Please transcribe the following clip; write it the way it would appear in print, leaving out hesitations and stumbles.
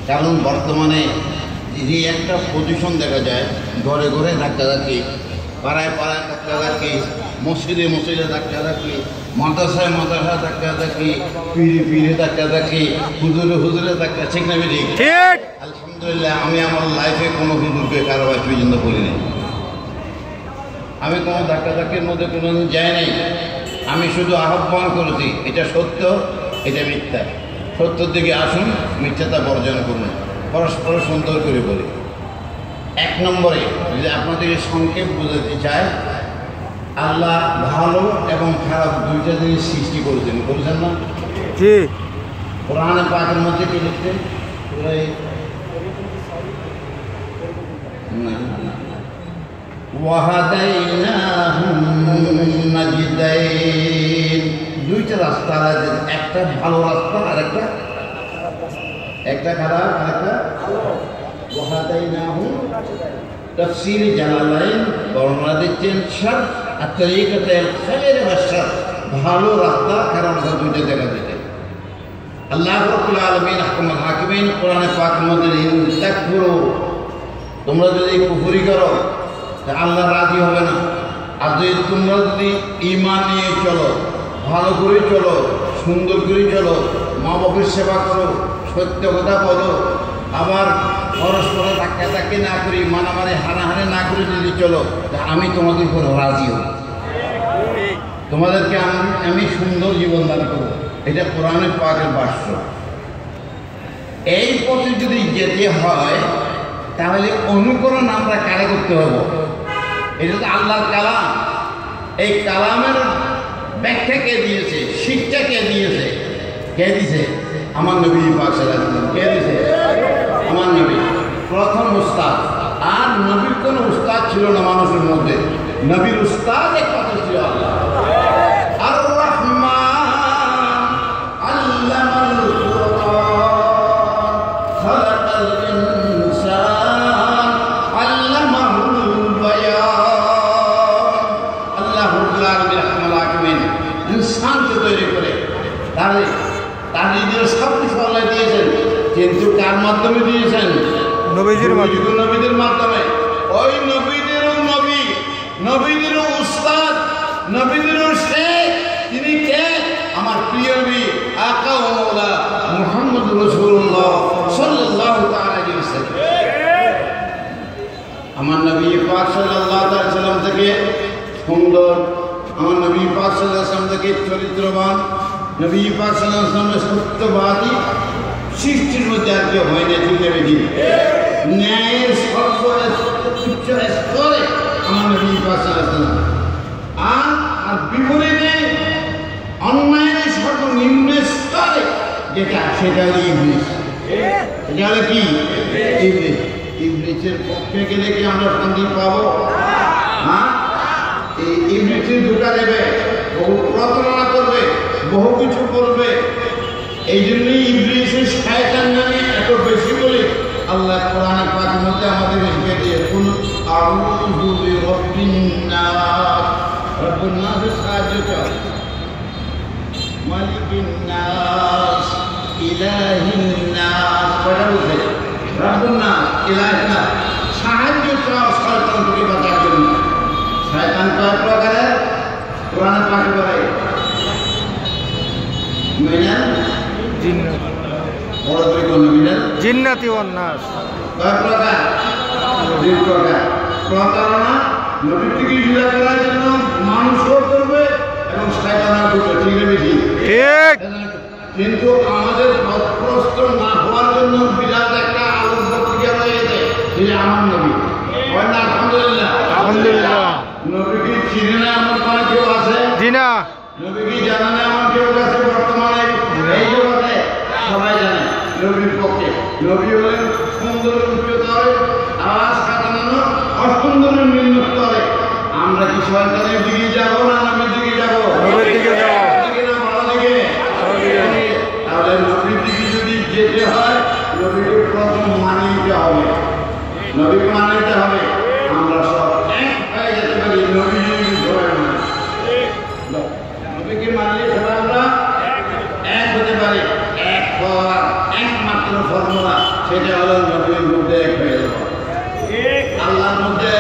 কারণ বর্তমানে যে একটা পজিশন দেখা যায়, ঘরে ঘরে ধাক্কাধাক্কি, পাড়ায় পাড়ায় ধাক্কাধাক্কি, মসজিদে মসজিদে ধাক্কাধাক্কি, মাদ্রাসায় মাদ্রাসায় ধাক্কাধাক্কি, পিড়ে পিড়ে ধাক্কাধাক্কি, হুজুরে হুজুরে ধাক্কা, ঠিক না ঠিক? আলহামদুলিল্লাহ, আমি আমার লাইফে কোনো হুজুরকে কারো আজ পর্যন্ত করিনি। আমি কোনো ধাক্কাধাক্কির মধ্যে কোনো যাই নাই। আমি শুধু আহ্বান করেছি, এটা সত্য, এটা মিথ্যা, সত্যর দিকে আসুন, মিথ্যাটা বর্জন করুন, পরস্পর সুন্দর করে বলি। এক নম্বরে যদি আপনাদেরকে সংক্ষেপ বোঝাতে চাই, আল্লাহ ভালো এবং খারাপ দুইটা জিনিস সৃষ্টি করেছেন, বলছেন না? জি। কোরআনে পাকের মধ্যে কি লিখছেন? দুইটা রাস্তা আছে, একটা ভালো রাস্তা আর একটা খারাপ আর একটা। ওয়াহাদাইনাহুম তাফসীর জালালাইন বর্ণনা দিচ্ছেন শার আর তরিকাতুল খায়র ওয়া শার, ভালো রাস্তা খারাপ রাস্তা দুইটা দেখা দিতে। আল্লাহ রাব্বুল আলামিন আহকামুল হাকিমিন কোরআনে পাকের মধ্যে তাকফুরু, তোমরা যদি কুফরি করো তা আল্লাহ রাজি হবে না। আর যদি তোমরা যদি ঈমান নিয়ে চলো, ভালো করে চলো, সুন্দর করে চলো, মা বাবার সেবা করো, সত্য কথা বলো, আবার পরস্পর ধাক্কাধাক্কি না করি, মারামারি হানাহানি না করে যদি চলো, তা আমি তোমাদের উপর রাজি হই, তোমাদেরকে আমি সুন্দর জীবন দান করবো। এটা কোরআনের পাকের ভাষ্য। এই পথে যদি যেতে হয় তাহলে অনুকরণ আমরা কারে করতে হবে? এটা তো আল্লাহর কালাম। এই কালামের ব্যাখ্যা কে দিয়েছে, শিক্ষা কে দিয়েছে? কে দিয়েছে? আমার নবী পাক সাল্লাল্লাহু আলাইহি ওয়াসাল্লাম। কে দিয়েছে? আমার নবী প্রথম উস্তাদ। আর নবীর কোনো উস্তাদ ছিল না মানুষের মধ্যে, নবীর উস্তাদ একমাত্র ছিল আল্লাহ। আর রহমান আল্লামাল কুরআন খালাকাল ইনসান আল্লামাহুল বায়ান। আল্লাহ রাব্বুল আলামিন আহকামুল হাকিমিন ইনসানকে তৈরি করে তার নিজের সব কিছু আল্লাহ দিয়েছেন, কিন্তু কার মাধ্যমে দিয়েছেন? নবীদের মাধ্যমে। ওই নবীদেরও নবী, নবীদেরও উস্তাদ, নবীদেরও শেখ, তিনি কে? আমার প্রিয় নবী আকা ও মাওলা মুহাম্মদ রাসূলুল্লাহ সাল্লাল্লাহু তাআলা আলাইহি ওয়াসাল্লাম। আমার নবী পাক সাল্লাল্লাহু আলাইহি ওয়াসাল্লাম থেকে সুন্দর, আমার নবী পাক সাল্লাল্লাহু আলাইহি ওয়াসাল্লাম থেকে চরিত্রবান, নবী পাক সাল্লাল্লাহু আলাইহি ওয়াসাল্লাম সত্যবাদী, সৃষ্টির মধ্যে আর কেউ হয় না, ঠিক না বেশি? ন্যায়ের সর্বোচ্চ স্তরে আমার নবী পাক সাল্লাল্লাহু আলাইহি ওয়াসাল্লাম। আর বিপরীতে অন্যায়ের সর্বনিম্ন স্তরে যেটা, সেটা হলো ইবলিস। এটা হলো কি? ইবলিস। ইবলিসের পক্ষে গেলে কি আমরা শান্তি পাবো? হ্যাঁ, এই ইবলিসের ধোঁকা দেবে, বহু প্রতারণা করবে, বহু কিছু করবে। এই জন্যই ইবলিসের শয়তান নামে এত বেশি বলে আল্লাহ কোরআনে পাকের মধ্যে আমাদের শিখিয়ে দিয়ে, কুল আউযু বিরাব্বিন নাস, রব্বুন নাসের সাহায্য চাও, মালিকিন নাস, ইলাহিন নাস। কয়টা বলছে? রব্বুন নাস, ইলাহিন নাস। সাহায্য চাও শয়তান থেকে বাঁচার জন্য। শয়তান কয় প্রকারের? কোরআনে পাকে বলে জিন্নাতি ওয়ান নাস। কয় প্রকার? দুই প্রকার। প্রতারণা নবীর থেকে বিদায় করার জন্য মানুষও করবে এবং শয়তানও করবে, ঠিক না বেশি? ঠিক। কিন্তু আমাদের পথভ্রষ্ট না হওয়ার জন্য বিরাট একটা আলোর প্রক্রিয়া হয়ে গেছে, সেটা আমার নবী। আলহামদুলিল্লাহ, আলহামদুলিল্লাহ। নবীকে চিনে না এমন কোনো কেউ আছে? জি না। নবীকে জানা না এমন কেউ আছে বর্তমানে? এই জগতে সবাই জানে নবীর পক্ষে। নবী হলেন সুন্দর উচ্চতরে, আওয়াজ কাটানো অসুন্দরের নিম্ন স্তরে। আমরা কি শয়তানের দিকে যাব না নবীর দিকে যাব? নবীর দিকে যাব। না ভালো দিকে? তাহলে নবীর দিকে যদি যেতে হয়, নবীকে প্রথম মানিয়ে নিতে হবে, নবীকে মানিয়ে নিতে হবে। আমরা সব এক হয়ে যেতে পারি নবী যদি ধরে না, নবীকে মানিয়ে সবাই আমরা এক হতে পারি। এক হওয়ার একমাত্র ফর্মুলা, সেটা হলো নবীর মধ্যে এক হয়ে যাওয়া, আল্লাহর মধ্যে